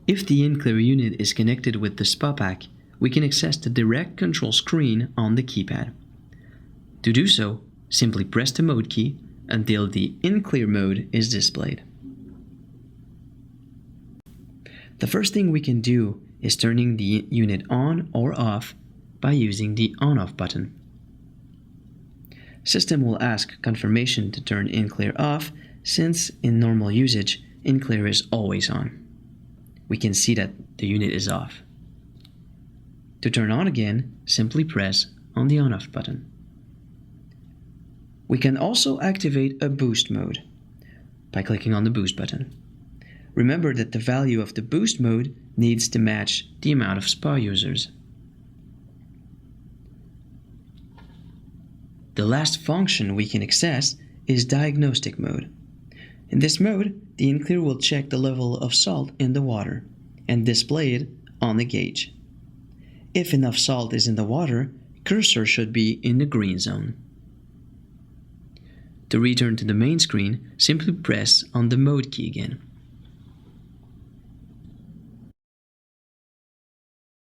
If the in.clear unit is connected with the SPA pack, we can access the direct control screen on the keypad. To do so, simply press the mode key until the in.clear mode is displayed. The first thing we can do is turning the unit on or off by using the on-off button. System will ask confirmation to turn in.clear off, since in normal usage, in.clear is always on. We can see that the unit is off. To turn on again, simply press on the on-off button. We can also activate a boost mode by clicking on the boost button. Remember that the value of the boost mode needs to match the amount of SPA users. The last function we can access is diagnostic mode. In this mode, the in.clear will check the level of salt in the water and display it on the gauge. If enough salt is in the water, cursor should be in the green zone. To return to the main screen, simply press on the mode key again.